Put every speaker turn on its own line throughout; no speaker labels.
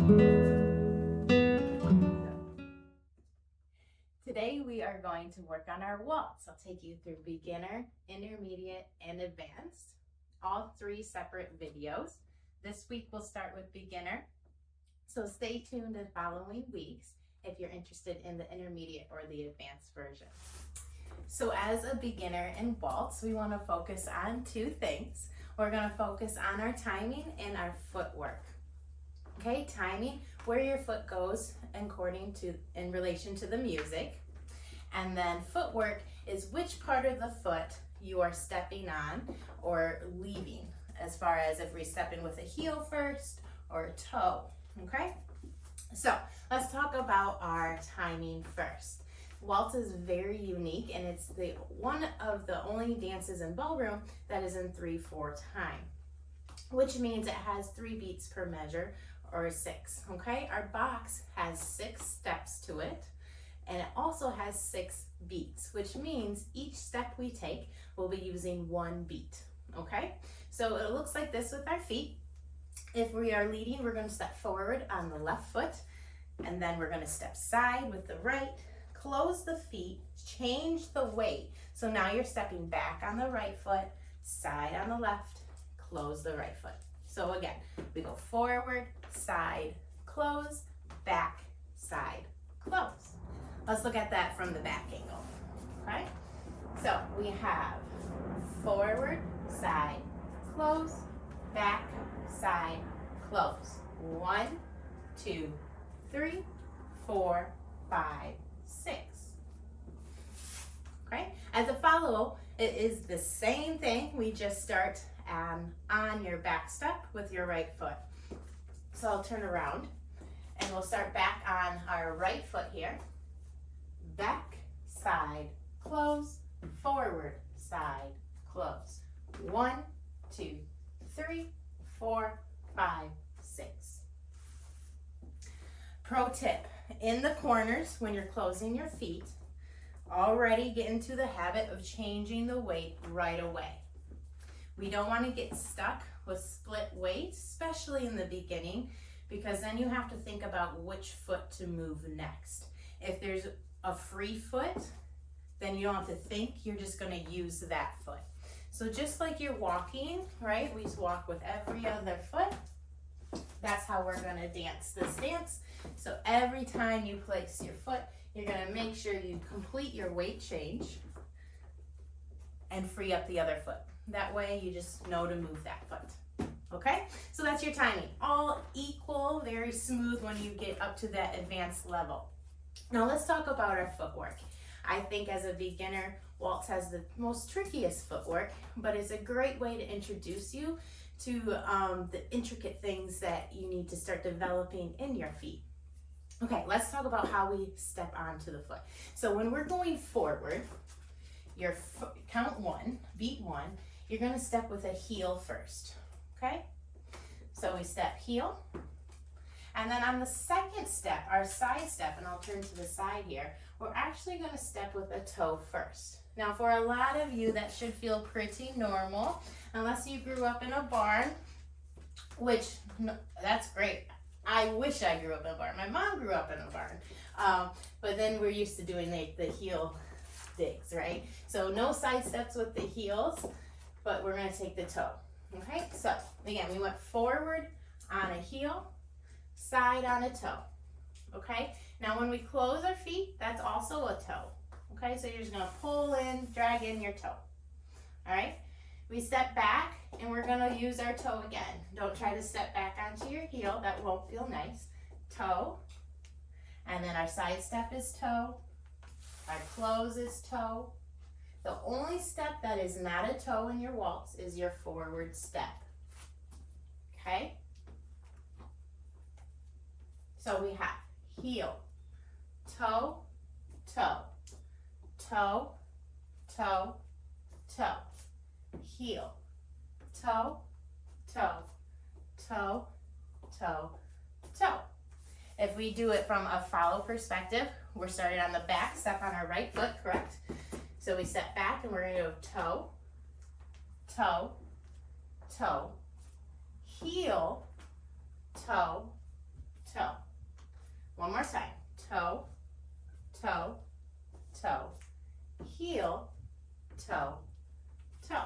Today we are going to work on our waltz. I'll take you through beginner, intermediate, and advanced, all 3 separate videos. This week we'll start with beginner, so stay tuned in following weeks if you're interested in the intermediate or the advanced version. So as a beginner in waltz, we want to focus on 2 things. We're going to focus on our timing and our footwork. Okay, timing, where your foot goes in relation to the music. And then footwork is which part of the foot you are stepping on or leaving, as far as if we step in with a heel first or a toe, okay? So let's talk about our timing first. Waltz is very unique, and it's one of the only dances in ballroom that is in 3/4 time, which means it has 3 beats per measure, or 6, okay? Our box has 6 steps to it, and it also has 6 beats, which means each step we take will be using 1 beat, okay? So it looks like this with our feet. If we are leading, we're going to step forward on the left foot, and then we're going to step side with the right, close the feet, change the weight. So now you're stepping back on the right foot, side on the left, close the right foot. So again, we go forward, side, close, back, side, close. Let's look at that from the back angle, okay? So we have forward, side, close, back, side, close. 1, 2, 3, 4, 5, 6. Okay, as a follow, it is the same thing. We just start on your back step with your right foot. So I'll turn around and we'll start back on our right foot here. Back, side, close, forward, side, close. 1, 2, 3, 4, 5, 6. Pro tip, in the corners when you're closing your feet, already get into the habit of changing the weight right away. We don't want to get stuck with split weight, especially in the beginning, because then you have to think about which foot to move next. If there's a free foot, then you don't have to think, you're just going to use that foot. So just like you're walking, right? We just walk with every other foot. That's how we're going to dance this dance. So every time you place your foot, you're going to make sure you complete your weight change and free up the other foot. That way you just know to move that foot. Okay? So that's your timing. All equal, very smooth when you get up to that advanced level. Now let's talk about our footwork. I think as a beginner, waltz has the most trickiest footwork, but it's a great way to introduce you to the intricate things that you need to start developing in your feet. Okay, let's talk about how we step onto the foot. So when we're going forward, your count 1, beat 1, you're going to step with a heel first, okay? So we step heel, and then on the second step, our side step, and I'll turn to the side here, we're actually going to step with a toe first. Now for a lot of you, that should feel pretty normal, unless you grew up in a barn, which, that's great. I wish I grew up in a barn. My mom grew up in a barn, but then we're used to doing the heel digs, right? So no side steps with the heels, but we're going to take the toe. Okay, so again, we went forward on a heel, side on a toe. Okay, now when we close our feet, that's also a toe. Okay, so you're just going to pull in, drag in your toe. All right, we step back and we're going to use our toe again. Don't try to step back onto your heel, that won't feel nice. Toe, and then our side step is toe, our close is toe. The only step that is not a toe in your waltz is your forward step. Okay? So we have heel, toe, toe, toe, toe, toe, heel, toe, toe, toe, toe, toe. If we do it from a follow perspective, we're starting on the back, step on our right foot, correct? So we step back and we're going to go toe, toe, toe, heel, toe, toe. One more time. Toe, toe, toe. Heel, toe, toe.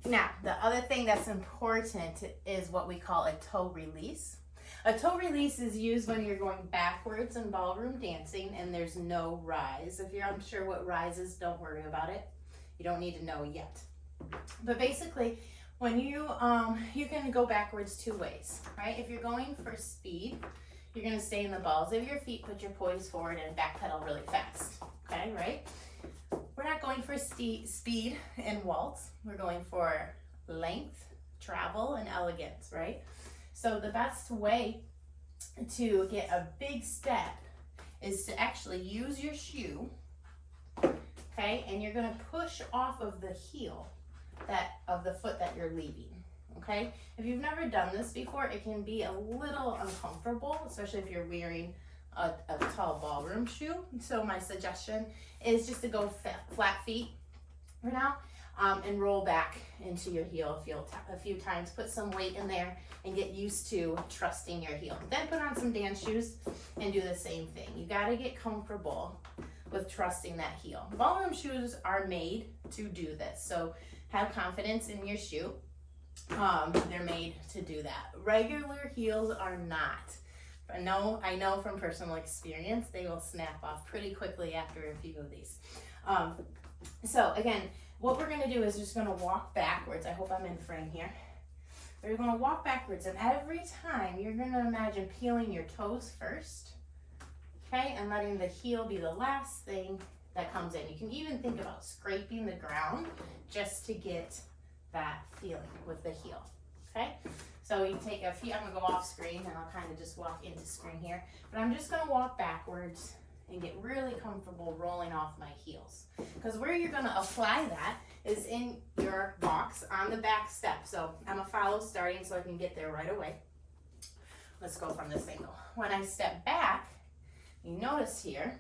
Now, the other thing that's important is what we call a toe release. A toe release is used when you're going backwards in ballroom dancing and there's no rise. If you're unsure what rise is, don't worry about it. You don't need to know yet. But basically, when you can go backwards two ways, right? If you're going for speed, you're gonna stay in the balls of your feet, put your poise forward and backpedal really fast, okay, right? We're not going for speed and waltz. We're going for length, travel, and elegance, right? So the best way to get a big step is to actually use your shoe, okay? And you're gonna push off of the heel of the foot that you're leaving, okay? If you've never done this before, it can be a little uncomfortable, especially if you're wearing a tall ballroom shoe. So my suggestion is just to go flat feet for now and roll back into your heel a few times. Put some weight in there and get used to trusting your heel. Then put on some dance shoes and do the same thing. You gotta get comfortable with trusting that heel. Ballroom shoes are made to do this, so have confidence in your shoe. They're made to do that. Regular heels are not. I know from personal experience, they will snap off pretty quickly after a few of these. So again, what we're gonna do is just gonna walk backwards. I hope I'm in frame here. We're gonna walk backwards, and every time you're gonna imagine peeling your toes first, okay, and letting the heel be the last thing that comes in. You can even think about scraping the ground just to get that feeling with the heel, okay? So you take a few, I'm gonna go off screen and I'll kind of just walk into screen here, but I'm just gonna walk backwards and get really comfortable rolling off my heels. Because where you're gonna apply that is in your box on the back step. So I'm gonna follow starting so I can get there right away. Let's go from this angle. When I step back, you notice here,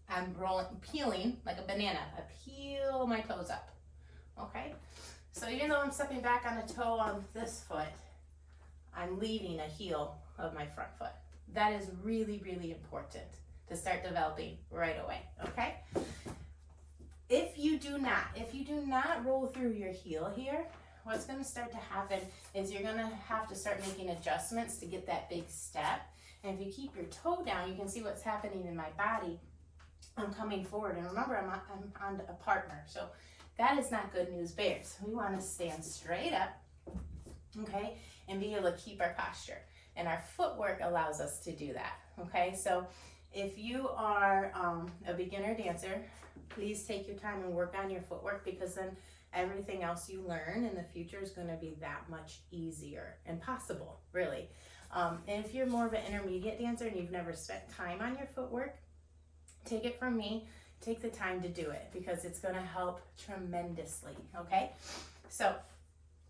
I'm peeling like a banana. I peel my toes up, okay? So even though I'm stepping back on a toe on this foot, I'm leaving a heel of my front foot. That is really, really important to start developing right away, okay? If you do not roll through your heel here, what's gonna start to happen is you're gonna have to start making adjustments to get that big step. And if you keep your toe down, you can see what's happening in my body. I'm coming forward, and remember, I'm on a partner, so that is not good news bears. We want to stand straight up, okay, and be able to keep our posture. And our footwork allows us to do that, okay? So if you are a beginner dancer, please take your time and work on your footwork, because then everything else you learn in the future is going to be that much easier and possible, really. And if you're more of an intermediate dancer and you've never spent time on your footwork, take it from me, take the time to do it, because it's gonna help tremendously, okay? So,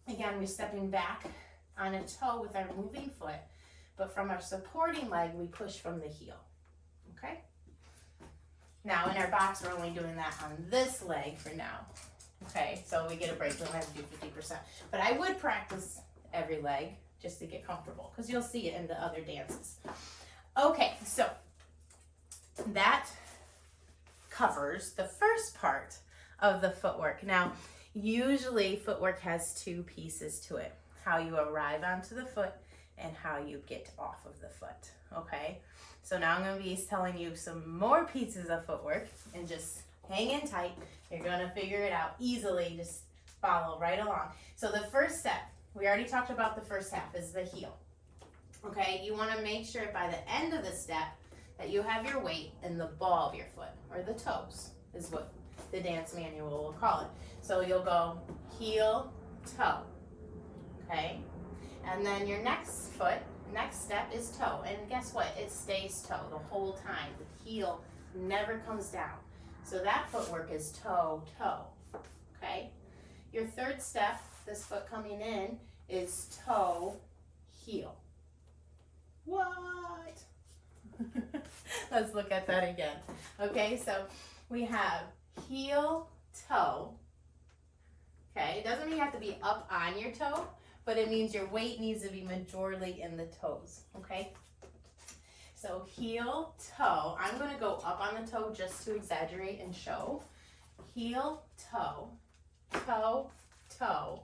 again, we're stepping back on a toe with our moving foot, but from our supporting leg, we push from the heel, okay? Now, in our box, we're only doing that on this leg for now, okay? So we get a break, we only have to do 50%. But I would practice every leg just to get comfortable, because you'll see it in the other dances. Okay, so that covers the first part of the footwork. Now, usually footwork has two pieces to it: how you arrive onto the foot and how you get off of the foot, okay? So now I'm gonna be telling you some more pieces of footwork, and just hang in tight. You're gonna figure it out easily, just follow right along. So the first step, we already talked about the first half, is the heel, okay? You wanna make sure by the end of the step that you have your weight in the ball of your foot, or the toes is what the dance manual will call it. So you'll go heel, toe, okay? And then your next step is toe. And guess what? It stays toe the whole time. The heel never comes down. So that footwork is toe, toe, okay? Your third step, this foot coming in, is toe, heel. What? Let's look at that again. Okay, so we have heel, toe. Okay, it doesn't mean you have to be up on your toe, but it means your weight needs to be majorly in the toes, okay? So heel, toe. I'm gonna go up on the toe just to exaggerate and show. Heel, toe, toe, toe,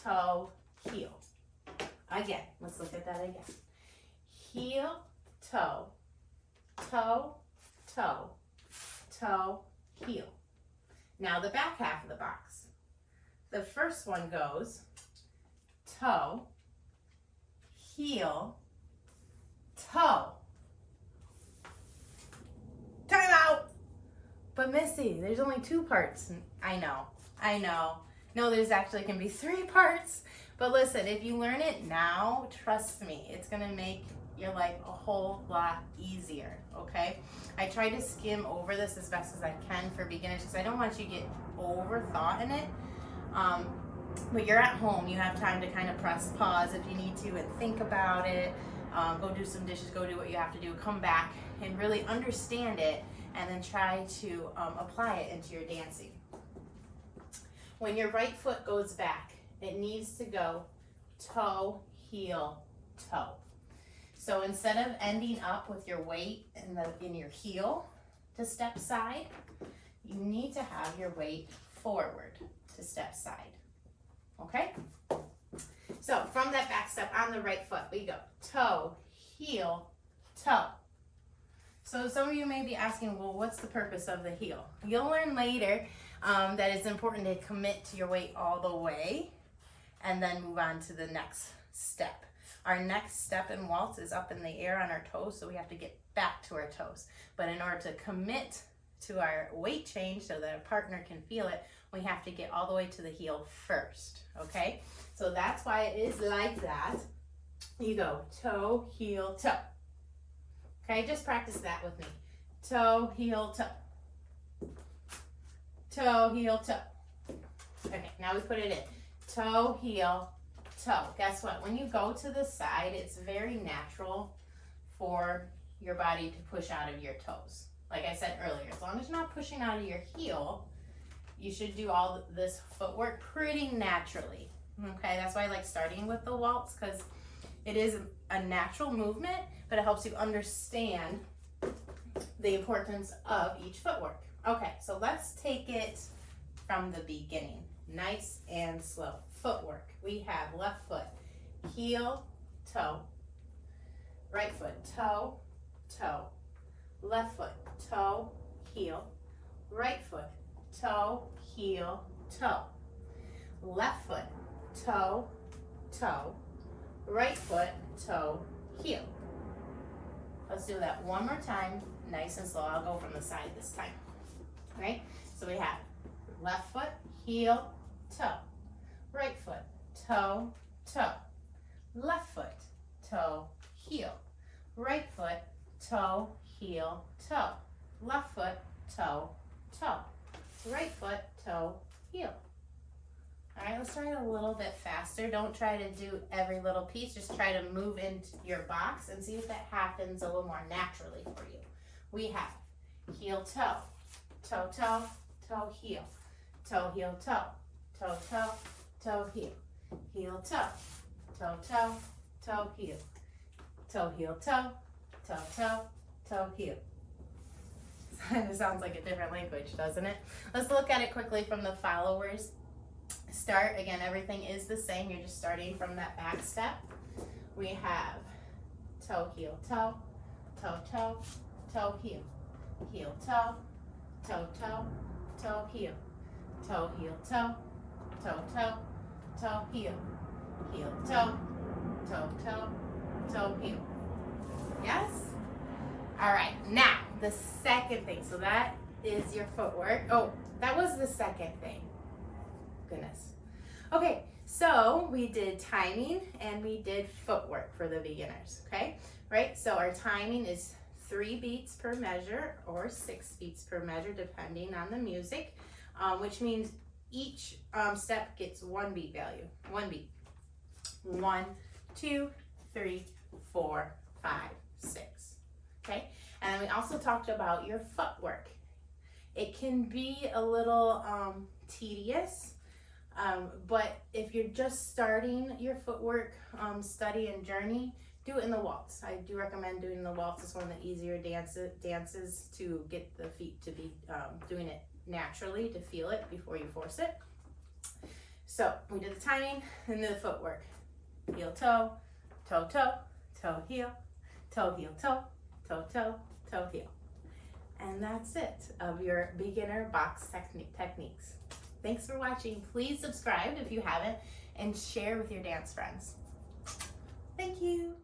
toe, heel. Again, let's look at that again. Heel, toe, toe, toe, toe, heel. Now the back half of the box. The first one goes toe, heel, toe. Time out! But Missy, there's only 2 parts. I know. No, there's actually can be 3 parts. But listen, if you learn it now, trust me, it's gonna make your life a whole lot easier, okay? I try to skim over this as best as I can for beginners because I don't want you to get overthought in it. But you're at home, you have time to kind of press pause if you need to and think about it. Go do some dishes, go do what you have to do, come back and really understand it and then try to apply it into your dancing. When your right foot goes back, it needs to go toe, heel, toe. So instead of ending up with your weight in your heel to step side, you need to have your weight forward to step side, okay? So from that back step on the right foot, we go toe, heel, toe. So some of you may be asking, well, what's the purpose of the heel? You'll learn later that it's important to commit to your weight all the way and then move on to the next step. Our next step in waltz is up in the air on our toes, so we have to get back to our toes. But in order to commit to our weight change so that a partner can feel it, we have to get all the way to the heel first, okay? So that's why it is like that. You go toe, heel, toe. Okay, just practice that with me. Toe, heel, toe. Toe, heel, toe. Okay, now we put it in. Toe, heel, toe. Guess what? When you go to the side, it's very natural for your body to push out of your toes. Like I said earlier, as long as you're not pushing out of your heel, you should do all this footwork pretty naturally. Okay, that's why I like starting with the waltz, because it is a natural movement, but it helps you understand the importance of each footwork. Okay, so let's take it from the beginning. Nice and slow. Footwork. We have left foot, heel, toe. Right foot, toe, toe. Left foot, toe, heel. Right foot, toe, heel, toe. Left foot, toe, toe. Right foot, toe, heel. Let's do that one more time, nice and slow. I'll go from the side this time. All right, so we have left foot, heel, toe. Right foot, toe, toe. Left foot, toe, heel. Right foot, toe, heel, toe. Left foot, toe, toe. Right foot, toe, heel. All right, let's try it a little bit faster. Don't try to do every little piece. Just try to move into your box and see if that happens a little more naturally for you. We have heel, toe, toe, toe, toe, heel, heel, toe, toe, toe, toe, heel, toe, toe, toe, toe, heel, heel, toe, toe, toe, toe, heel. It sounds like a different language, doesn't it? Let's look at it quickly from the followers. Start, again, everything is the same. You're just starting from that back step. We have toe, heel, toe, toe, toe, toe, heel, toe, toe, toe, toe, heel, toe, toe, toe, toe, toe, heel, toe, toe, toe, toe, heel. Yes? All right, now the second thing. So that is your footwork. Oh, that was the second thing. Goodness. Okay, so we did timing and we did footwork for the beginners, okay? Right, so our timing is 3 beats per measure or 6 beats per measure depending on the music, which means each step gets 1 beat value, 1 beat. 1, 2, 3, 4, 5, 6, okay? And we also talked about your footwork. It can be a little tedious. But if you're just starting your footwork study and journey, do it in the waltz. I do recommend doing the waltz. It's one of the easier dances to get the feet to be doing it naturally, to feel it before you force it. So we did the timing and then the footwork. Heel, toe, toe, toe, toe, heel, toe, heel, toe, toe, toe, toe, heel. And that's it of your beginner box techniques. Thanks for watching. Please subscribe if you haven't and share with your dance friends. Thank you.